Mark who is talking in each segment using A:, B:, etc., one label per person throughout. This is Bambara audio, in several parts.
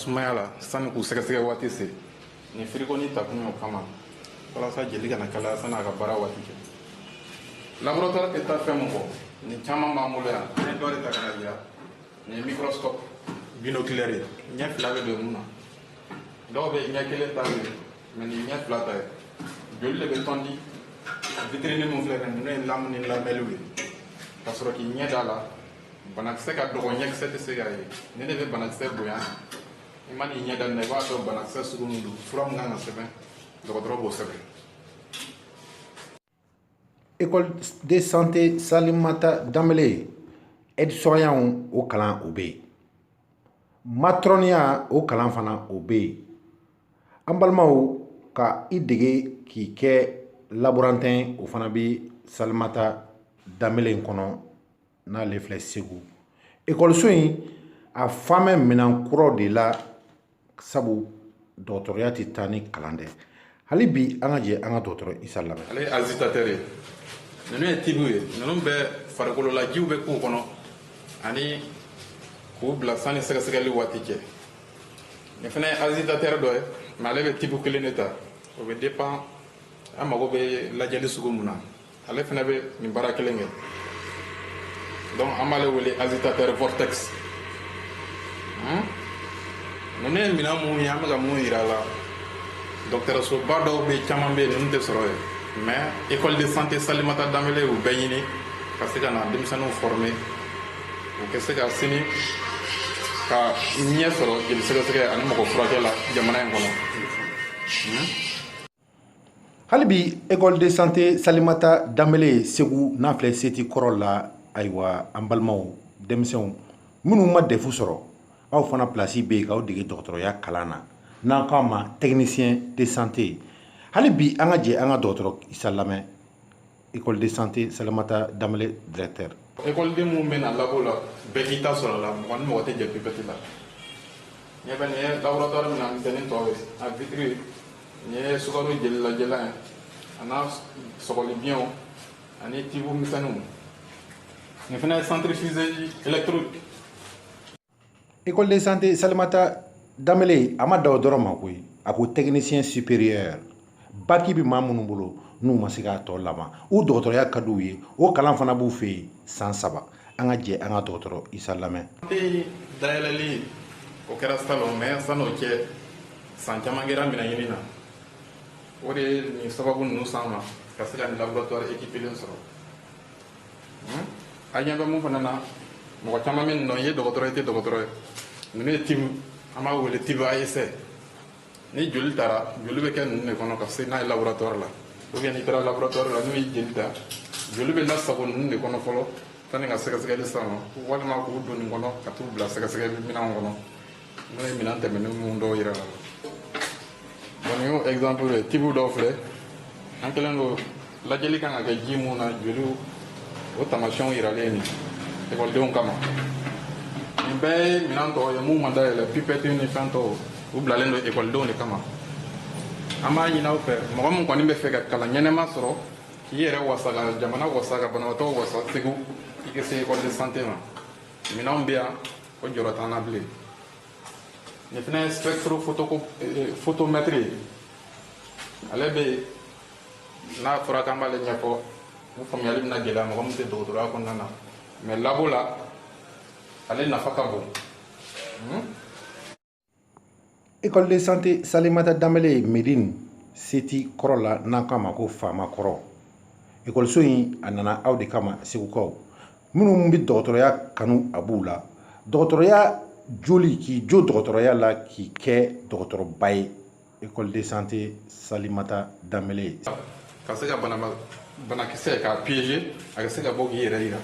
A: Sumaya la sani k'u sɛgɛsɛgɛ waati se ni firiko ni takun y'o kama walasa jeli kana kalaya sani a ka baara waati kɛ laboratoire tɛ taa fɛn min kɔ nin caman b'an bolo yan an ye dɔ de ta ka na jira nin ye microscope binoculaire ye ɲɛ fila bɛ don mun na dɔw bɛ ɲɛ kelen ta ye mais nin ɲɛ fila ta ye joli de bɛ tɔn di vitrine min filɛ nin n'o ye lamu ni lamɛliw ye ka sɔrɔ k'i ɲɛ d'a la banakisɛ ka dɔgɔ ɲɛkisɛ tɛ se k'a ye ni ne bɛ banakisɛ bonya i ma n'i ɲɛ daminɛ i b'a dɔn banakisɛ sugu min don fura min kan ka sɛbɛn dɔgɔtɔrɔ b'o sɛbɛn.
B: École de santé Salimata Dambélé aide-soignant o kalan o bɛ yen matrɔniya o kalan fana o bɛ yen an balimaw ka i dege k'i kɛ laborantin o fana bɛ Salimata Dambélé in kɔnɔ n'ale filɛ Segu ekɔliso in a faamɛ minɛn kuraw de la sabu dɔgɔtɔrɔya tɛ taa ni kalan tɛ hali bi an ka jɛ an ka dɔgɔtɔrɔ Isa lamɛn.
A: Ale ye agitateur ye ninnu ye tibu ye ninnu bɛ farikololajiw bɛ k'u kɔnɔ ani k'u bila sanni sɛgɛsɛgɛli waati cɛ nin fana ye agitateur dɔ ye mais ale bɛ tibu kelen de ta o bɛ dépend an mago bɛ lajɛli sugu mun na ale fana bɛ nin baara kelen kɛ donc an b'ale wele agitateur vortex ninnu ye minɛn mun ye an bɛ ka mun yira a la dɔgɔtɔrɔsoba dɔw bɛ caman bɛ yen ninnu tɛ sɔrɔ yen mais école de santé Salimata Dambélé y'u bɛɛ ɲini ka se ka na denmisɛnninw former u ka se ka sini ka ɲɛ sɔrɔ jeli sɛgɛsɛgɛ ani mɔgɔ furakɛ la jamana in kɔnɔ.
B: hali bi école de santé Salimata Dambélé Segu n'a filɛ seti kɔrɔ la ayiwa an balimaw denmisɛnw minnu ma defu sɔrɔ aw fana place bɛ yen k'aw dege dɔgɔtɔrɔya kalan na n'an k'a ma technicien de santé hali bi an ka jɛ an ka dɔgɔtɔrɔ Isa lamɛn école de santé Salimata Dambélé directeur.
A: Écoleden mun bɛ na labo la bɛɛ k'i ta sɔrɔ a la mɔgɔ ni mɔgɔ tɛ jɛ pipɛti la ɲɛ bɛ nin ye laboratoire min na misɛnnin tɔw ye a vitre nin ye sukaro jeli lajɛlan ye a n'a sɔgɔli biyɛnw ani tibu misɛnninw nin fana ye centrifugée électrique.
B: école de santé Salimata Dambélé a ma da o dɔrɔn ma koyi a ko technicien supérieur baki bɛ maa minnu bolo n'u ma se k'a tɔ laban u dɔgɔtɔrɔya ka d'u ye o kalan fana b'u fɛ yen san 3 an ka jɛ an ka dɔgɔtɔrɔ Isa lamɛn.
A: dayɛlɛli o kɛra salon mais san'o cɛ san caman kɛra minɛn ɲini na o de ye nin sababu ninnu s'an ma ka se ka nin laboratoire équipelen sɔrɔ a ɲɛ bɛ mun fana na mɔgɔ caman bɛ nin dɔn i ye dɔgɔtɔrɔ ye i tɛ dɔgɔtɔrɔ ye ninnu ye tibu an b'a wele tibu AEC ni joli taara joli bɛ kɛ ninnu de kɔnɔ ka se n'a ye laboratoire la ou bien n'i taara laboratoire la n'u ye joli ta joli bɛ lasago ninnu de kɔnɔ fɔlɔ sani ka sɛgɛsɛgɛli s'an ma walima k'u don nin kɔnɔ ka t'u bila sɛgɛsɛgɛli minɛnw kɔnɔ n'o ye minɛn tɛmɛnen minnu dɔw yira la bon nin y'o exemple ye tibu dɔw filɛ an kɛlen don lajɛli kan ka kɛ ji mun na joliw o taamasiyɛnw yiralen nin ekɔlidenw kama nin bɛɛ ye minɛn tɔw ye mun ma dayɛlɛ pipɛti ni fɛn tɔw u bilalen don ekɔlidenw de kama an b'a ɲini aw fɛ mɔgɔ min kɔni bɛ fɛ ka kalan ɲɛnɛma sɔrɔ k'i yɛrɛ wasa ka jamana wasa ka banabaatɔw wasa Segu i ka se école de santé ma minɛnw bɛ yan o jɔyɔrɔ t'an na bilen nin fana ye spectrophotomètre ye ale bɛ yen n'a fɔra k'an b'ale ɲɛfɔ o faamuyali bɛna gɛlɛya mɔgɔ min tɛ dɔgɔtɔrɔya kɔnɔna na mais labo la ale nafa ka bon.
B: école de santé Salimata Dambélé Médine seti kɔrɔ la n'an k'a ma ko faama kɔrɔ ekɔliso in a nana aw de kama segukaw minnu bɛ dɔgɔtɔrɔya kanu a b'u la dɔgɔtɔrɔya joli k'i jo dɔgɔtɔrɔya la k'i kɛ dɔgɔtɔrɔba ye école de santé Salimata Dambélé.
A: ka se ka banakisɛ k'a piéger a ka se ka bɔ k'i yɛrɛ yira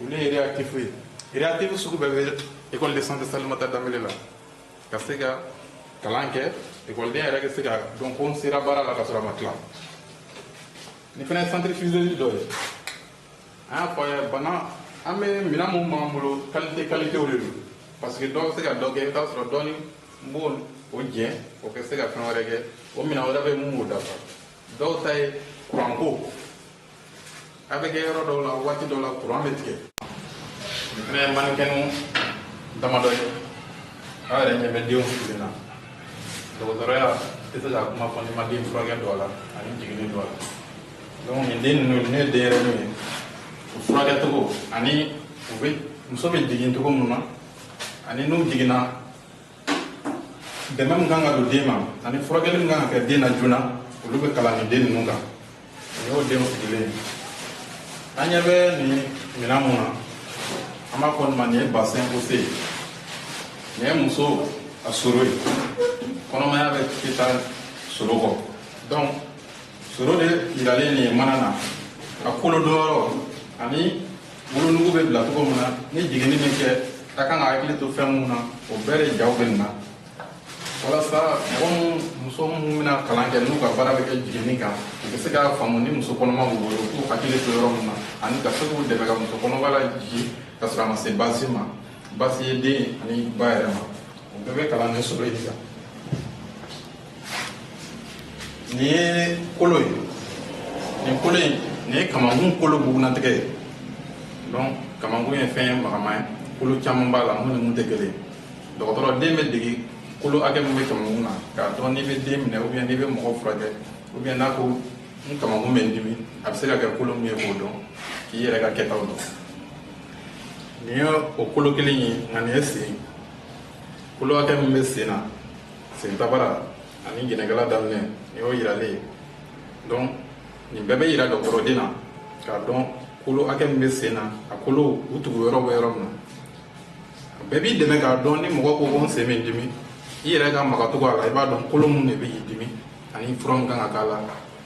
A: olu ye réactif ye réactif sugu bɛɛ bɛ école de santé Salimata Dambélé la ka se ka kalan kɛ ekɔliden yɛrɛ ka se ka dɔn ko n sera baara la ka sɔrɔ a ma tila nin fana ye centrifugée dɔ ye an y'a fɔ a ye bana an bɛ minɛn mun b'an bolo qualité de don parce que dɔw bɛ se ka dɔ kɛ i bɛ taa sɔrɔ dɔɔni n b'o jɛn o ka se ka fɛn wɛrɛ kɛ o minɛn wɛrɛ bɛ mun b'o dafa dɔw ta ye courant ko a bɛ kɛ yɔrɔ dɔw la waati dɔw la courant bɛ tigɛ nin fana ye mannequin damadɔ ye a yɛrɛ ɲɛ bɛ denw sigili la dɔgɔtɔrɔya tɛ se ka kuma fɔ n'i ma den furakɛ don a la ani jiginni don a la donc nin den ninnu ne ye denyɛrɛninw ye u furakɛ cogo ani muso bɛ jigin cogo mun na ani n'u jiginna dɛmɛ min kan ka don den ma ani furakɛli min kan ka kɛ den na joona olu bɛ kalan nin den ninnu kan nin y'o denw sigilen ye an ɲɛ bɛ nin minɛn mun na an b'a fɔ nin ma nin ye bassin ose nin ye muso a soro ye kɔnɔmaya bɛ kɛ taa soro kɔ donc soro de yiralen nin ye mana na a kolo don yɔrɔ ani wolonugu bɛ bila cogo min na ni jiginni min kɛ a kan ka hakili to fɛn mun na o bɛɛ de jaw bɛ nin na walasa muso minnu bɛna kalan kɛ n'u ka baara bɛ kɛ jiginni kan u bɛ se k'a faamu ni muso kɔnɔma b'u bolo u k'u hakili to yɔrɔ min na ani ka se k'u dɛmɛ ka muso kɔnɔma lajigi ka sɔrɔ a ma se basi ma basi ye den ani ba yɛrɛ ma o bɛɛ bɛ kalan ne sɔrɔ yen kan nin ye kolo ye nin kolo in nin ye kamankun kolo bugunatigɛ ye donc kamankun ye fɛn ye magama ye kolo caman b'a la mun ni mun tɛ kelen dɔgɔtɔrɔ den bɛ dege kolo hakɛ min bɛ kamankun na k'a dɔn n'i bɛ den minɛ ou bien n'i bɛ mɔgɔ furakɛ ou bien n'a ko n kamankun bɛ n dimi a bɛ se ka kɛ kolo min ye k'o dɔn k'i yɛrɛ ka kɛtaw dɔn nin ye o kolo kelen ye nka nin ye sen kolo hakɛ min bɛ sen na sen tabara ani jɛnɛkala daminɛ nin y'o yiralen ye donc nin bɛɛ bɛ yira dɔgɔtɔrɔden na k'a dɔn kolo hakɛ min bɛ sen na a kolo u tugu yɔrɔ bɛ yɔrɔ min na bɛɛ b'i dɛmɛ k'a dɔn ni mɔgɔ ko ko n sen bɛ n dimi i yɛrɛ ka magacogo a la i b'a dɔn kolo mun de bɛ k'i dimi ani fura min kan ka k'a la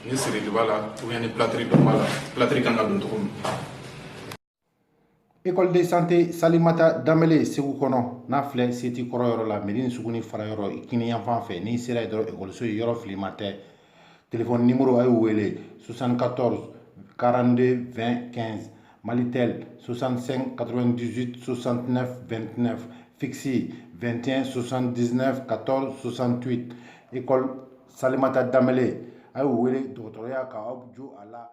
A: ni sirili b'a la ou bien ni plâtre dɔ b'a la plâtre kan ka don cogo min.
B: École de santé Salimata Danbele Segu kɔnɔ n'a filɛ seti kɔrɔ yɔrɔ la mairie ni suguni fara yɔrɔ kini yan fan fɛ n'i sera dɔrɔn école ye yɔrɔ filima tɛ téléphone numéro a y'u wele 74 42 20 15 Malitel 65 98 69 29 fixe 21 79 14 68 école Salimata Danbele a y'u wele dɔgɔtɔrɔya ka aw jo a la